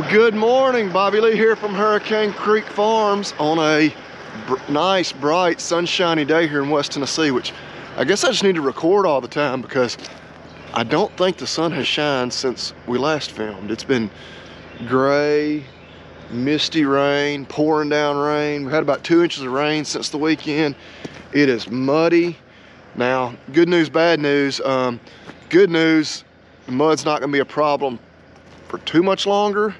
Well, good morning. Bobby Lee here from Hurricane Creek Farms on a nice, bright, sunshiny day here in West Tennessee, which I guess I just need to record all the time because I don't think the sun has shined since we last filmed. It's been gray, misty rain, pouring down rain. We've had about 2 inches of rain since the weekend. It is muddy. Now, good news, bad news. Good news, the mud's not gonna be a problem for too much longer.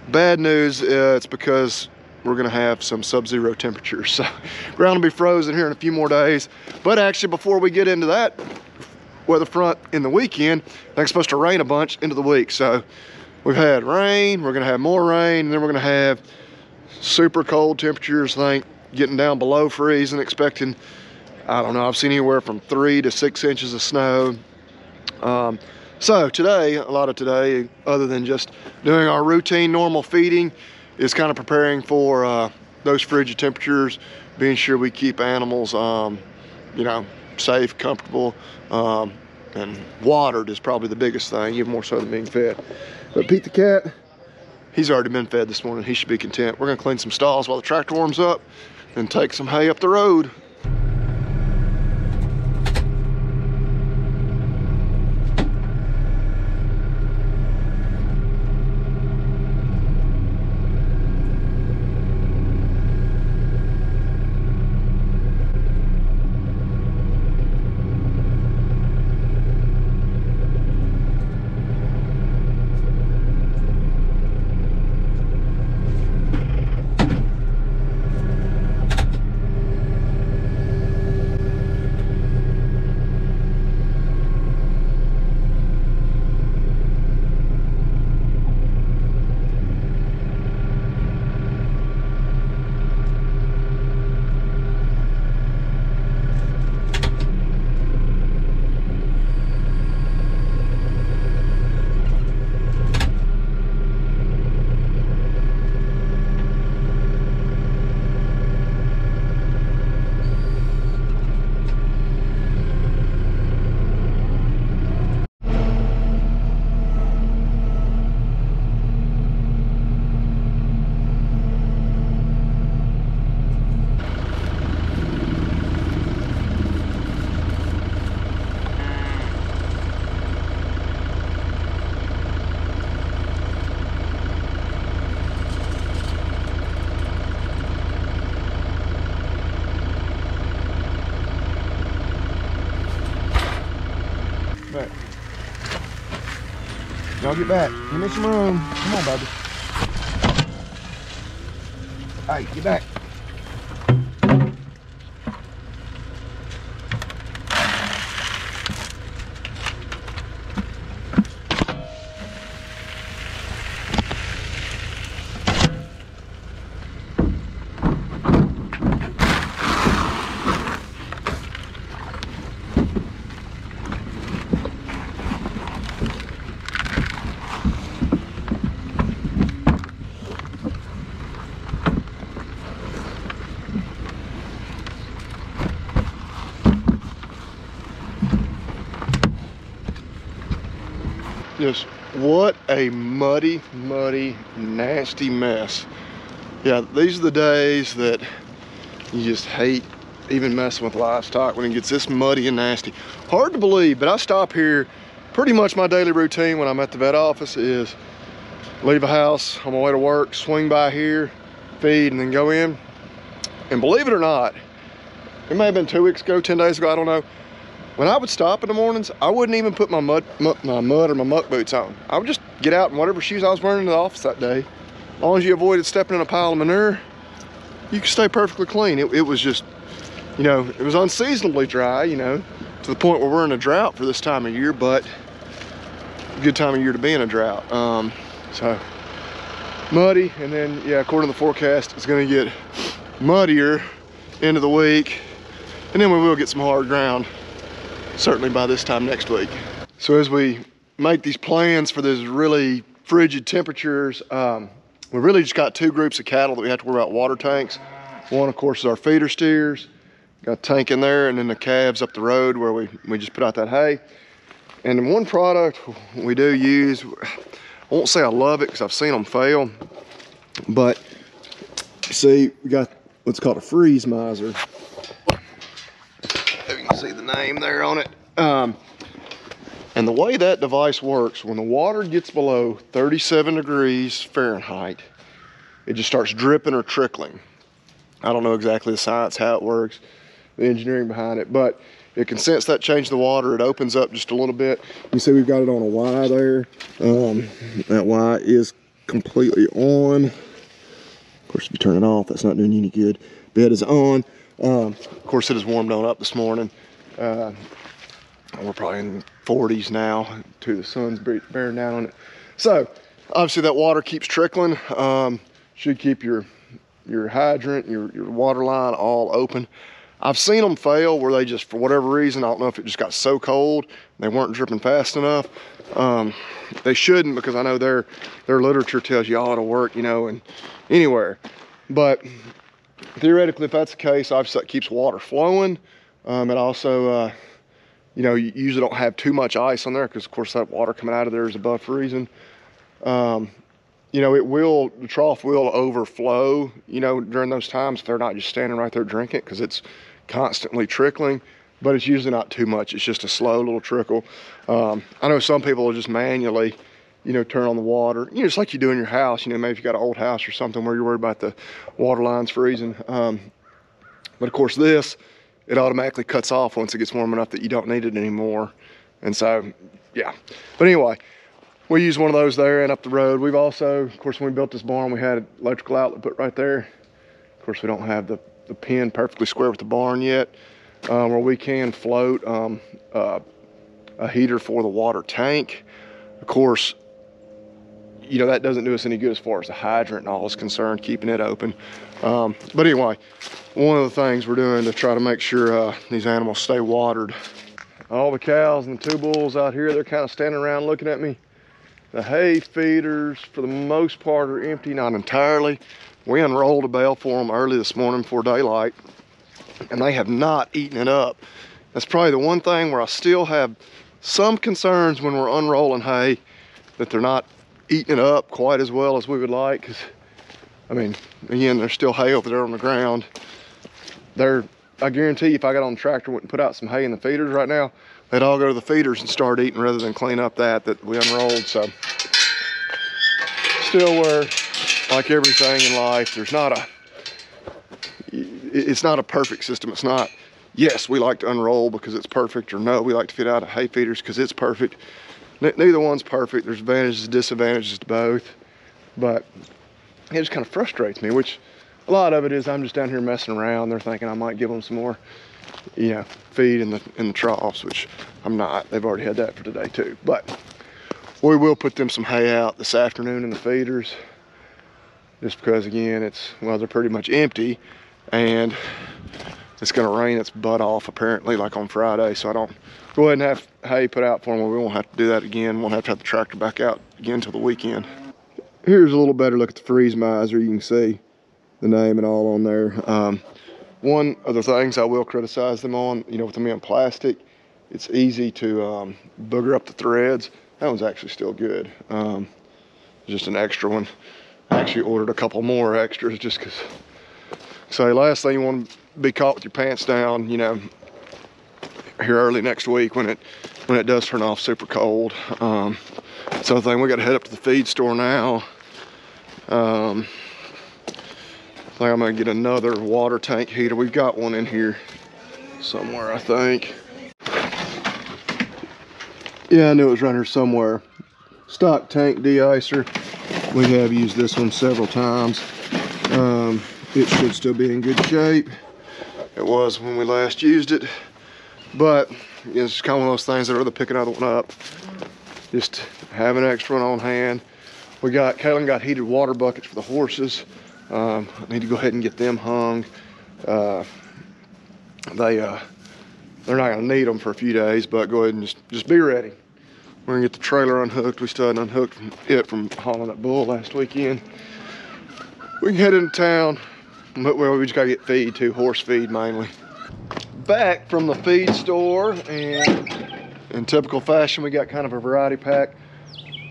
Bad news, it's because we're gonna have some sub-zero temperatures. So ground will be frozen here in a few more days. But actually, before we get into that weather front in the weekend, I think it's supposed to rain a bunch into the week. So we've had rain, we're gonna have more rain, and then we're gonna have super cold temperatures, I think getting down below freezing, expecting, I don't know, I've seen anywhere from 3 to 6 inches of snow. So today, a lot of today, other than just doing our routine normal feeding, is kind of preparing for those frigid temperatures, being sure we keep animals, you know, safe, comfortable, and watered is probably the biggest thing, even more so than being fed. But Pete the cat, he's already been fed this morning. He should be content. We're gonna clean some stalls while the tractor warms up and take some hay up the road. Back. Y'all get back. Give me some room. Come on, baby. Hey, get back. Just what a muddy, nasty mess. Yeah, these are the days that you just hate even messing with livestock when it gets this muddy and nasty. Hard to believe, but I stop here. Pretty much my daily routine when I'm at the vet office is leave the house on my way to work, swing by here, feed, and then go in. And believe it or not, it may have been 2 weeks ago, 10 days ago, I don't know. When I would stop in the mornings, I wouldn't even put my mud or my muck boots on. I would just get out in whatever shoes I was wearing in the office that day. As long as you avoided stepping in a pile of manure, you could stay perfectly clean. It was just, you know, it was unseasonably dry, you know, to the point where we're in a drought for this time of year, but a good time of year to be in a drought. So muddy, and then, yeah, according to the forecast, it's gonna get muddier into the week, and then we will get some hard ground certainly by this time next week. So as we make these plans for these really frigid temperatures, we really just got 2 groups of cattle that we have to worry about water tanks. One, of course, is our feeder steers. Got a tank in there, and then the calves up the road where we just put out that hay. And then one product we do use, I won't say I love it because I've seen them fail, but see, we got what's called a freeze miser. If you can see the name there on it. And the way that device works, when the water gets below 37 degrees Fahrenheit, it just starts dripping or trickling. I don't know exactly the science, how it works, the engineering behind it, but it can sense that change the water. It opens up just a little bit. You see we've got it on a Y there. That Y is completely on. Of course, if you turn it off, that's not doing you any good. Bed is on. Of course, it has warmed on up this morning. We're probably in 40s now, to the sun's bearing down on it. So, obviously that water keeps trickling. Should keep your hydrant, your water line all open. I've seen them fail where they just, for whatever reason, I don't know if it just got so cold, they weren't dripping fast enough. They shouldn't, because I know their literature tells you all to work, you know, and anywhere. But theoretically, if that's the case, obviously that keeps water flowing. It also, you know, you usually don't have too much ice on there because, of course, that water coming out of there is above freezing. You know, the trough will overflow, you know, during those times if they're not just standing right there drinking it, because it's constantly trickling, but it's usually not too much. It's just a slow little trickle. I know some people will just manually, you know, turn on the water, you know, just like you do in your house. You know, maybe if you got an old house or something where you're worried about the water lines freezing. But of course this, it automatically cuts off once it gets warm enough that you don't need it anymore. And so, yeah. But anyway, we use one of those there and up the road. We've also, of course, when we built this barn, we had an electrical outlet put right there. Of course, we don't have the pin perfectly square with the barn yet, where we can float a heater for the water tank. Of course, you know, that doesn't do us any good as far as the hydrant and all is concerned, keeping it open. But anyway, one of the things we're doing to try to make sure these animals stay watered. All the cows and the 2 bulls out here, they're kind of standing around looking at me. The hay feeders, for the most part, are empty, not entirely. We unrolled a bale for them early this morning before daylight, and they have not eaten it up. That's probably the one thing where I still have some concerns when we're unrolling hay, that they're not eating it up quite as well as we would like. Because, I mean, again, there's still hay over there on the ground. I guarantee you, if I got on the tractor and put out some hay in the feeders right now, they'd all go to the feeders and start eating rather than clean up that we unrolled. So, still where, like everything in life, it's not a perfect system. It's not, yes, we like to unroll because it's perfect, or no, we like to fit out of hay feeders because it's perfect. Neither one's perfect. There's advantages and disadvantages to both. But it just kind of frustrates me, which a lot of it is I'm just down here messing around. They're thinking I might give them some more, you know, feed in the troughs, which I'm not. They've already had that for today too. But we will put them some hay out this afternoon in the feeders, just because, again, they're pretty much empty, and it's gonna rain its butt off apparently, like on Friday. So I don't go ahead and have hay put out for them. We won't have to do that again. Won't have to have the tractor back out again until the weekend. Here's a little better look at the freeze miser. You can see the name and all on there. One of the things I will criticize them on, you know, with them being plastic, it's easy to booger up the threads. That one's actually still good. Just an extra one. I actually ordered a couple more extras just because. So last thing, you want to be caught with your pants down, you know, here early next week when it does turn off super cold. So the thing, we got to head up to the feed store now. I think I'm gonna get another water tank heater. We've got one in here somewhere, I think. Yeah, I knew it was around here somewhere. Stock tank de-icer. We have used this one several times. It should still be in good shape. It was when we last used it, but it's kind of one of those things that I'd rather pick another one up. Just have an extra one on hand. Kaylin got heated water buckets for the horses. I need to go ahead and get them hung. They're not gonna need them for a few days, but go ahead and just be ready. We're gonna get the trailer unhooked. We still hadn't unhooked from hauling that bull last weekend. We can head into town, but we just gotta get feed too, horse feed mainly. Back from the feed store, and in typical fashion, we got kind of a variety pack.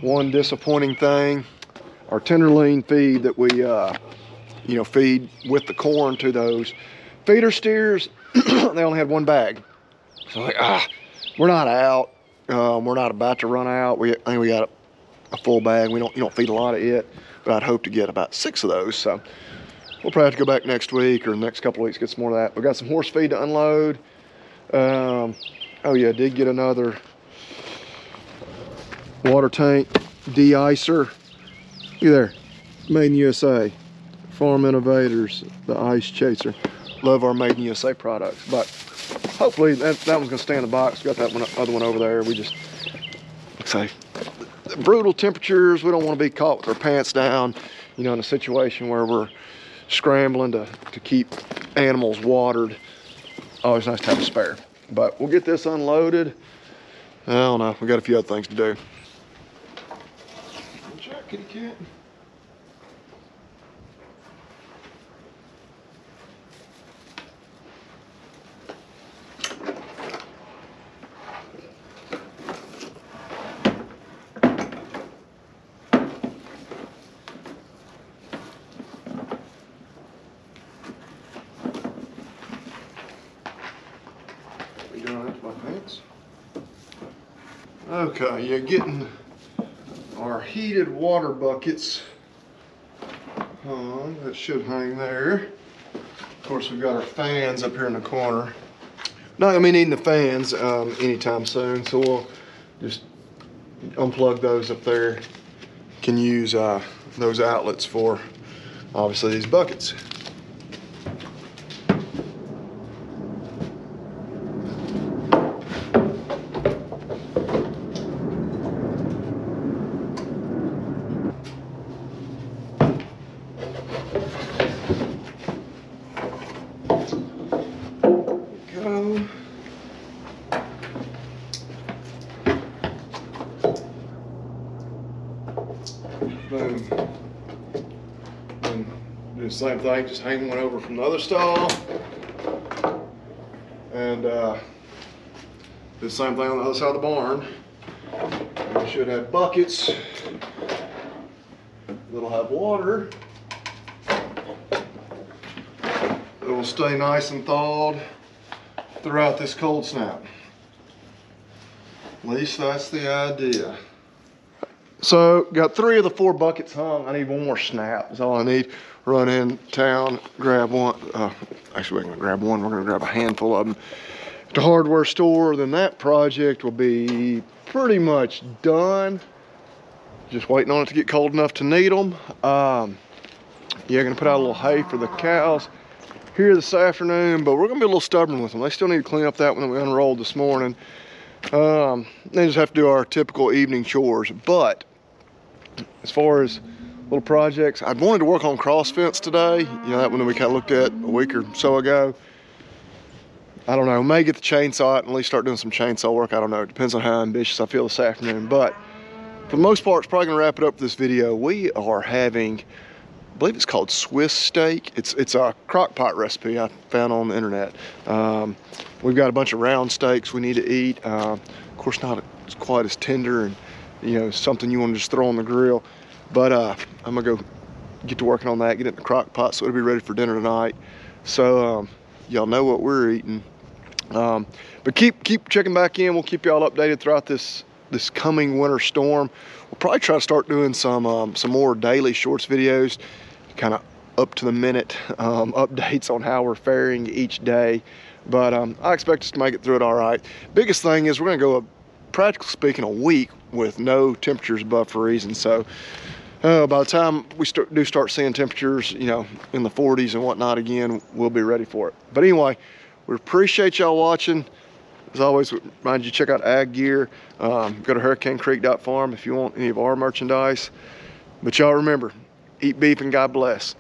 One disappointing thing, our tenderloin feed that we feed with the corn to those feeder steers, they only had one bag. So like, we're not out. We're not about to run out. I think we got a full bag. You don't feed a lot of it, but I'd hope to get about 6 of those. So we'll probably have to go back next week or the next couple of weeks, get some more of that. We got some horse feed to unload. Oh yeah, I did get another water tank de-icer. Look there, made in USA. Farm Innovators, the Ice Chaser. Love our made in USA products, but hopefully that one's gonna stay in the box. Got that other one over there. We just, say, brutal temperatures. We don't want to be caught with our pants down, in a situation where we're scrambling to keep animals watered. Always nice to have a spare. But we'll get this unloaded. I don't know, we got a few other things to do. Check, kitty cat. Okay, you're getting our heated water buckets hung. That should hang there. Of course, we've got our fans up here in the corner. Not gonna be needing the fans anytime soon, so we'll just unplug those up there. Can use those outlets for obviously these buckets. Boom. And do the same thing, just hang one over from the other stall. And do the same thing on the other side of the barn. And we should have buckets that'll have water. It will stay nice and thawed throughout this cold snap. At least that's the idea. So got 3 of the 4 buckets hung. I need one more snap, that's all I need. Run in town, grab one. Actually, we're gonna grab one, we're gonna grab a handful of them at the hardware store. Then that project will be pretty much done. Just waiting on it to get cold enough to need them. Yeah, gonna put out a little hay for the cows here this afternoon, but we're gonna be a little stubborn with them. They still need to clean up that one that we unrolled this morning. They just have to do our typical evening chores. But as far as little projects, I wanted to work on cross fence today. That one that we kind of looked at a week or so ago. I don't know, may get the chainsaw out and at least start doing some chainsaw work. I don't know, it depends on how ambitious I feel this afternoon. But for the most part, it's probably gonna wrap it up for this video. We are having, I believe it's called Swiss steak. It's a crock pot recipe I found on the internet. We've got a bunch of round steaks we need to eat. Of course, not quite as tender and something you want to just throw on the grill. But I'm gonna go get to working on that, get it in the crock pot so it'll be ready for dinner tonight. So y'all know what we're eating. But keep checking back in. We'll keep y'all updated throughout this coming winter storm. We'll probably try to start doing some more daily shorts videos, kind of up to the minute updates on how we're faring each day. But I expect us to make it through it all right. Biggest thing is we're gonna go, practically speaking, a week with no temperatures above freezing. So by the time we start seeing temperatures, in the 40s and whatnot again, we'll be ready for it. But anyway, we appreciate y'all watching. As always, remind you to check out Ag Gear. Go to hurricanecreek.farm if you want any of our merchandise. But y'all remember, eat beef and God bless.